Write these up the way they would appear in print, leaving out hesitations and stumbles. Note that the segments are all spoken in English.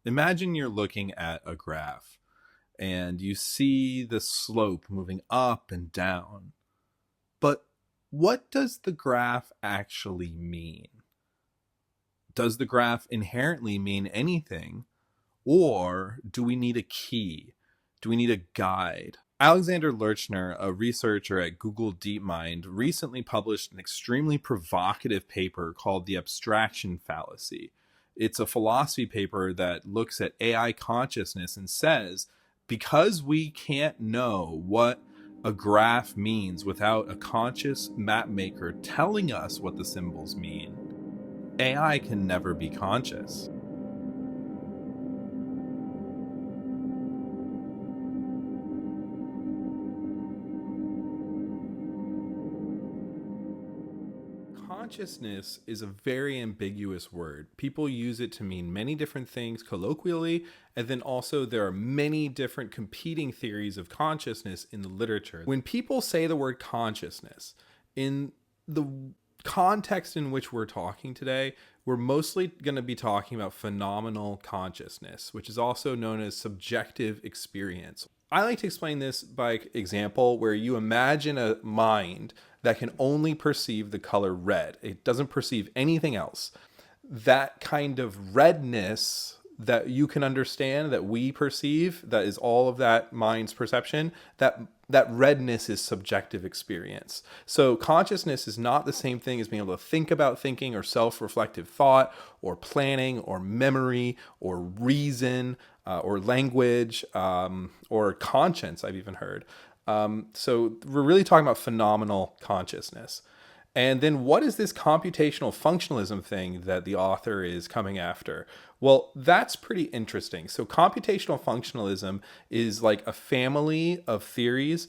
Imagine you're looking at a graph and you see the slope moving up and down. But what does the graph actually mean? Does the graph inherently mean anything? Or do we need a key? Do we need a guide? Alexander Lerchner, a researcher at Google DeepMind, recently published an extremely provocative paper called the Abstraction Fallacy. It's a philosophy paper that looks at AI consciousness and says, because we can't know what a graph means without a conscious map maker telling us what the symbols mean, AI can never be conscious. Consciousness is a very ambiguous word. People use it to mean many different things colloquially, and then also there are many different competing theories of consciousness in the literature. When people say the word consciousness, in the context in which we're talking today, we're mostly going to be talking about phenomenal consciousness, which is also known as subjective experience. I like to explain this by example where you imagine a mind that can only perceive the color red. It doesn't perceive anything else. That kind of redness that you can understand, that we perceive, that is all of that mind's perception, that redness is subjective experience. So consciousness is not the same thing as being able to think about thinking or self-reflective thought or planning or memory or reason or language or conscience, I've even heard. So we're really talking about phenomenal consciousness. And then what is this computational functionalism thing that the author is coming after? Well, that's pretty interesting. So computational functionalism is like a family of theories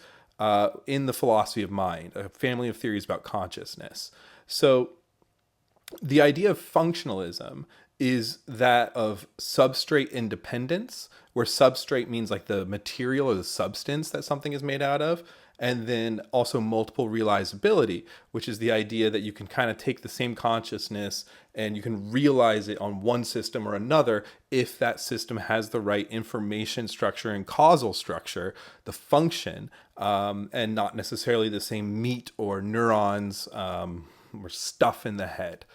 in the philosophy of mind, a family of theories about consciousness. So the idea of functionalism is that of substrate independence, where substrate means like the material or the substance that something is made out of, and then also multiple realizability, which is the idea that you can kind of take the same consciousness and you can realize it on one system or another if that system has the right information structure and causal structure, the function, and not necessarily the same meat or neurons or stuff in the head.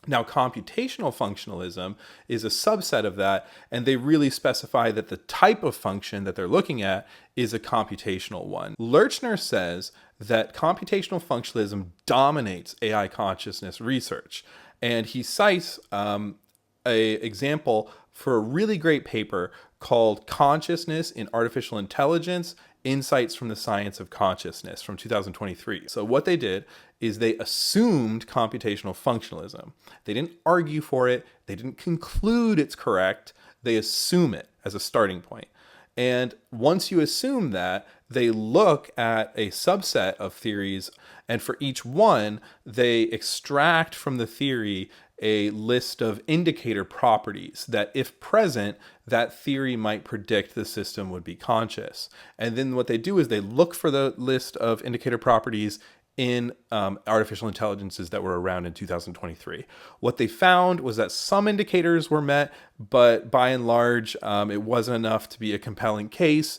Now, computational functionalism is a subset of that, and they really specify that the type of function that they're looking at is a computational one. Lerchner says that computational functionalism dominates AI consciousness research, and he cites an example for a really great paper called Consciousness in Artificial Intelligence, Insights from the Science of Consciousness from 2023. So what they did is they assumed computational functionalism. They didn't argue for it. They didn't conclude it's correct. They assume it as a starting point. And once you assume that, they look at a subset of theories, and for each one, they extract from the theory a list of indicator properties that, if present, that theory might predict the system would be conscious. And then what they do is they look for the list of indicator properties in artificial intelligences that were around in 2023. What they found was that some indicators were met, but by and large, it wasn't enough to be a compelling case.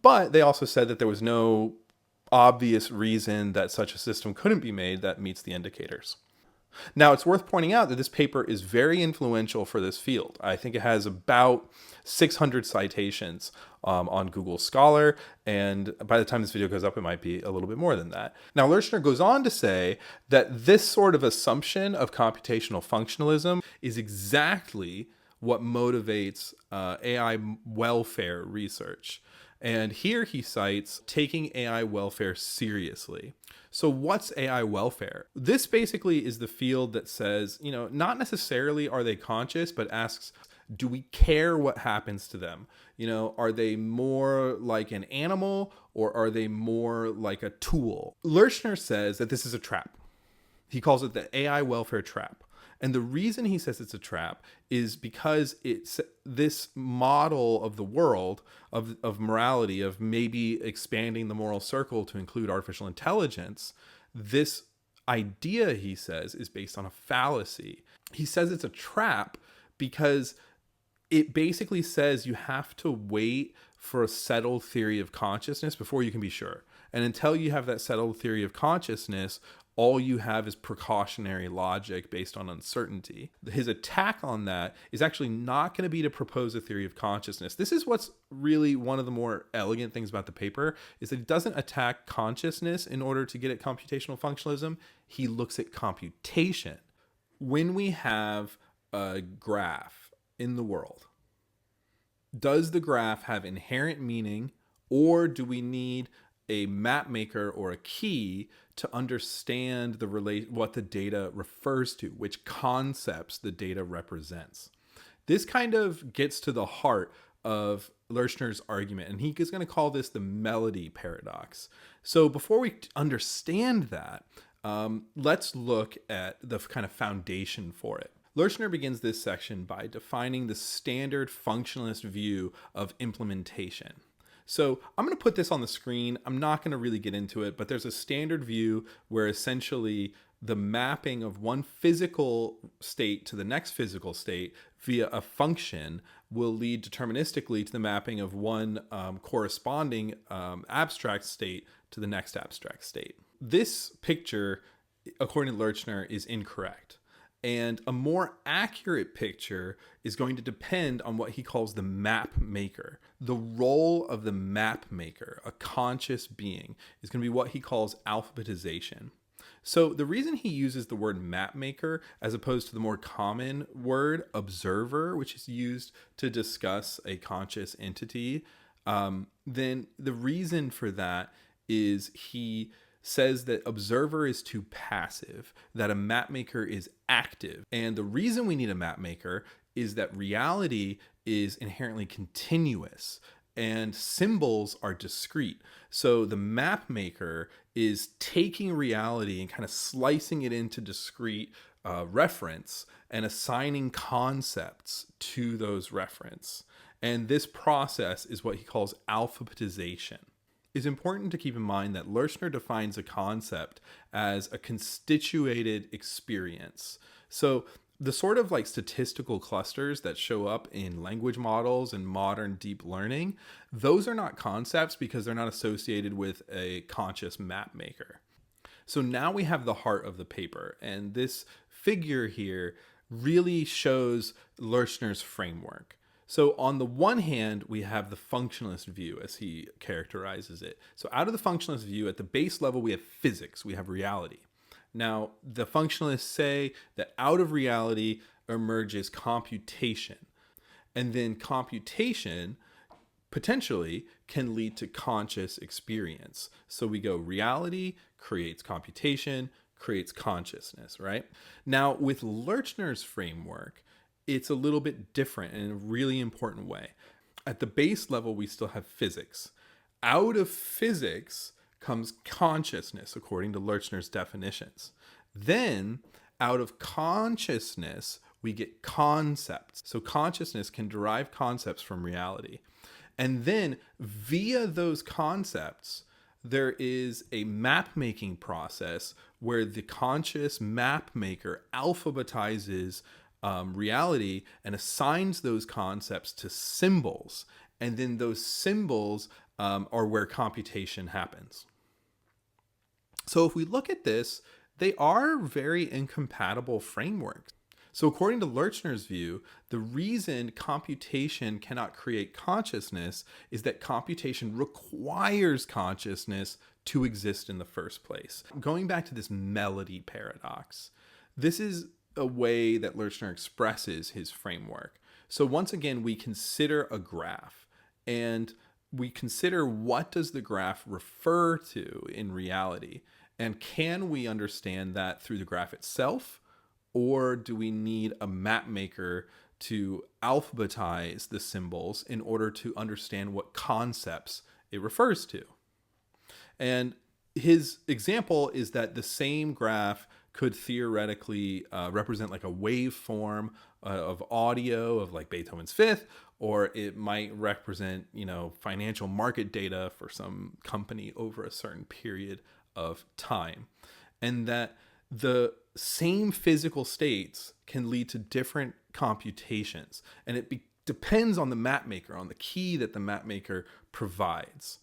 But they also said that there was no obvious reason that such a system couldn't be made that meets the indicators. Now, it's worth pointing out that this paper is very influential for this field. I think it has about 600 citations on Google Scholar, and by the time this video goes up, it might be a little bit more than that. Now, Lerchner goes on to say that this sort of assumption of computational functionalism is exactly what motivates AI welfare research. And here he cites taking AI welfare seriously. So what's AI welfare? This basically is the field that says, not necessarily are they conscious, but asks, do we care what happens to them? Are they more like an animal or are they more like a tool? Lerchner says that this is a trap. He calls it the AI welfare trap. And the reason he says it's a trap is because it's this model of the world, of morality, of maybe expanding the moral circle to include artificial intelligence. This idea, he says, is based on a fallacy. He says it's a trap because it basically says you have to wait for a settled theory of consciousness before you can be sure. And until you have that settled theory of consciousness, all you have is precautionary logic based on uncertainty. His attack on that is actually not going to be to propose a theory of consciousness. This is what's really one of the more elegant things about the paper, is that he doesn't attack consciousness in order to get at computational functionalism. He looks at computation. When we have a graph in the world, does the graph have inherent meaning, or do we need a map maker or a key to understand what the data refers to, which concepts the data represents? This kind of gets to the heart of Lerchner's argument, and he is going to call this the melody paradox. So before we understand that, let's look at the kind of foundation for it. Lerchner begins this section by defining the standard functionalist view of implementation. So I'm going to put this on the screen. I'm not going to really get into it, but there's a standard view where essentially the mapping of one physical state to the next physical state via a function will lead deterministically to the mapping of one corresponding abstract state to the next abstract state. This picture, according to Lerchner, is incorrect. And a more accurate picture is going to depend on what he calls the map maker. The role of the map maker, a conscious being, is going to be what he calls alphabetization. So the reason he uses the word map maker as opposed to the more common word observer, which is used to discuss a conscious entity, then the reason for that is he says that observer is too passive, that a map maker is active. And the reason we need a map maker is that reality is inherently continuous and symbols are discrete. So the map maker is taking reality and kind of slicing it into discrete reference and assigning concepts to those reference. And this process is what he calls alphabetization. It's important to keep in mind that Lerchner defines a concept as a constituted experience. So the sort of like statistical clusters that show up in language models and modern deep learning, those are not concepts because they're not associated with a conscious map maker. So now we have the heart of the paper, and this figure here really shows Lerchner's framework. So on the one hand, we have the functionalist view as he characterizes it. So out of the functionalist view, at the base level, we have physics, we have reality. Now, the functionalists say that out of reality emerges computation. And then computation potentially can lead to conscious experience. So we go reality creates computation, creates consciousness, right? Now, with Lerchner's framework, it's a little bit different in a really important way. At the base level, we still have physics. Out of physics comes consciousness, according to Lerchner's definitions. Then, out of consciousness, we get concepts. So consciousness can derive concepts from reality. And then, via those concepts, there is a map-making process where the conscious map maker alphabetizes reality and assigns those concepts to symbols, and then those symbols are where computation happens. So if we look at this, they are very incompatible frameworks. So according to Lerchner's view, the reason computation cannot create consciousness is that computation requires consciousness to exist in the first place. Going back to this melody paradox, this is a way that Lerchner expresses his framework. So once again, we consider a graph, and we consider what does the graph refer to in reality, and can we understand that through the graph itself, or do we need a map maker to alphabetize the symbols in order to understand what concepts it refers to? And his example is that the same graph could theoretically represent like a waveform of audio of like Beethoven's Fifth, or it might represent, financial market data for some company over a certain period of time. And that the same physical states can lead to different computations. And it depends on the mapmaker, on the key that the mapmaker provides.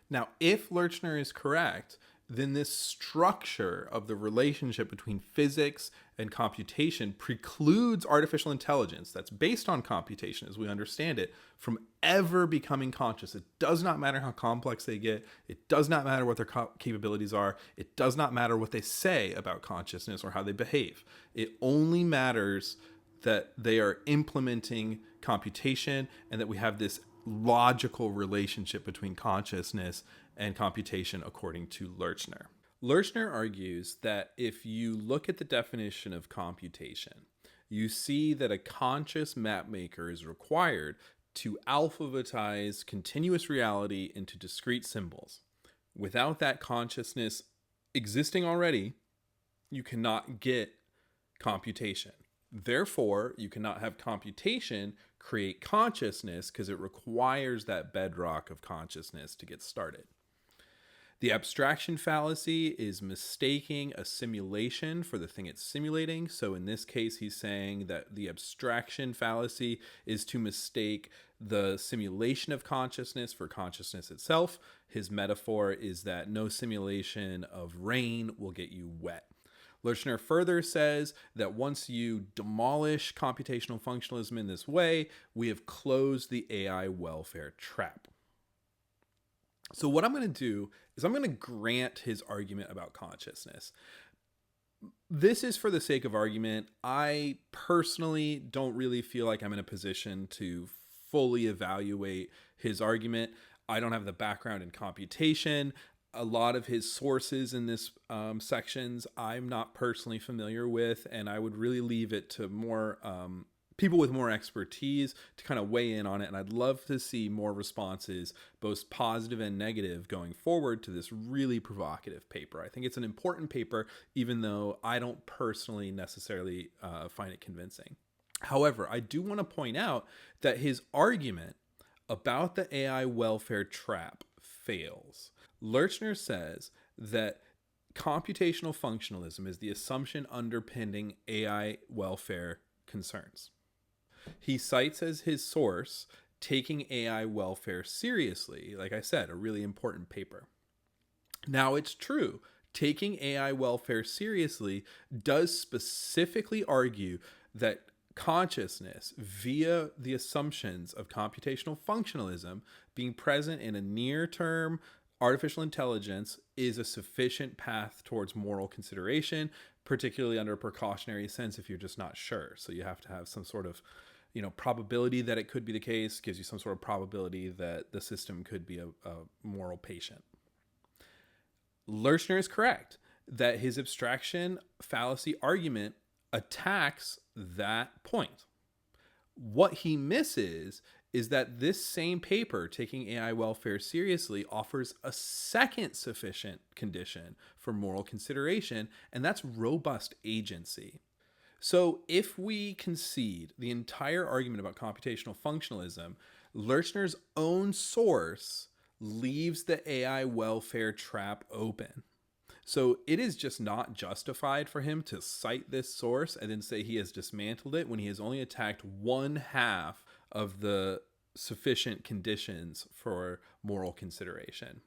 Now, if Lerchner is correct, then this structure of the relationship between physics and computation precludes artificial intelligence that's based on computation as we understand it from ever becoming conscious. It does not matter how complex they get. It does not matter what their capabilities are. It does not matter what they say about consciousness or how they behave. It only matters that they are implementing computation and that we have this logical relationship between consciousness and computation according to Lerchner. Lerchner argues that if you look at the definition of computation, you see that a conscious mapmaker is required to alphabetize continuous reality into discrete symbols. Without that consciousness existing already, you cannot get computation. Therefore, you cannot have computation create consciousness because it requires that bedrock of consciousness to get started. The abstraction fallacy is mistaking a simulation for the thing it's simulating. So in this case, he's saying that the abstraction fallacy is to mistake the simulation of consciousness for consciousness itself. His metaphor is that no simulation of rain will get you wet. Lerchner further says that once you demolish computational functionalism in this way, we have closed the AI welfare trap. So what I'm going to do is I'm going to grant his argument about consciousness. This is for the sake of argument. I personally don't really feel like I'm in a position to fully evaluate his argument. I don't have the background in computation. A lot of his sources in this sections I'm not personally familiar with, and I would really leave it to more people with more expertise to kind of weigh in on it. And I'd love to see more responses, both positive and negative, going forward to this really provocative paper. I think it's an important paper, even though I don't personally necessarily find it convincing. However, I do want to point out that his argument about the AI welfare trap fails. Lerchner says that computational functionalism is the assumption underpinning AI welfare concerns. He cites as his source Taking AI Welfare Seriously, like I said, a really important paper. Now, it's true, Taking AI Welfare Seriously does specifically argue that consciousness via the assumptions of computational functionalism being present in a near-term artificial intelligence is a sufficient path towards moral consideration, particularly under a precautionary sense if you're just not sure. So you have to have some sort of probability that it could be the case, gives you some sort of probability that the system could be a moral patient. Lerchner is correct that his abstraction fallacy argument attacks that point. What he misses is that this same paper, Taking AI Welfare Seriously, offers a second sufficient condition for moral consideration, and that's robust agency. So if we concede the entire argument about computational functionalism, Lerchner's own source leaves the AI welfare trap open. So it is just not justified for him to cite this source and then say he has dismantled it when he has only attacked one half of the sufficient conditions for moral consideration.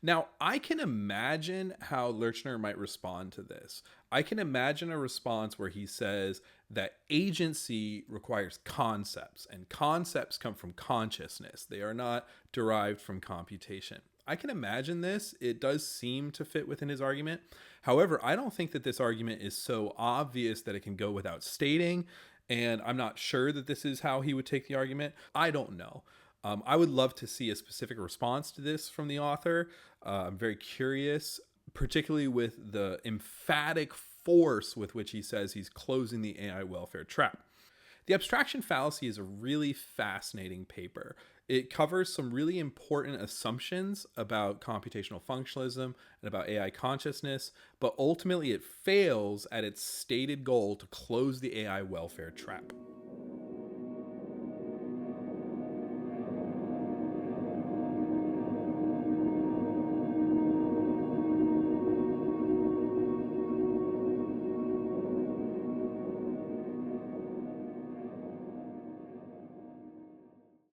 Now, I can imagine how Lerchner might respond to this. I can imagine a response where he says that agency requires concepts, and concepts come from consciousness. They are not derived from computation. I can imagine this. It does seem to fit within his argument. However, I don't think that this argument is so obvious that it can go without stating, and I'm not sure that this is how he would take the argument. I don't know. I would love to see a specific response to this from the author. I'm very curious, particularly with the emphatic force with which he says he's closing the AI welfare trap. The Abstraction Fallacy is a really fascinating paper. It covers some really important assumptions about computational functionalism and about AI consciousness, but ultimately it fails at its stated goal to close the AI welfare trap.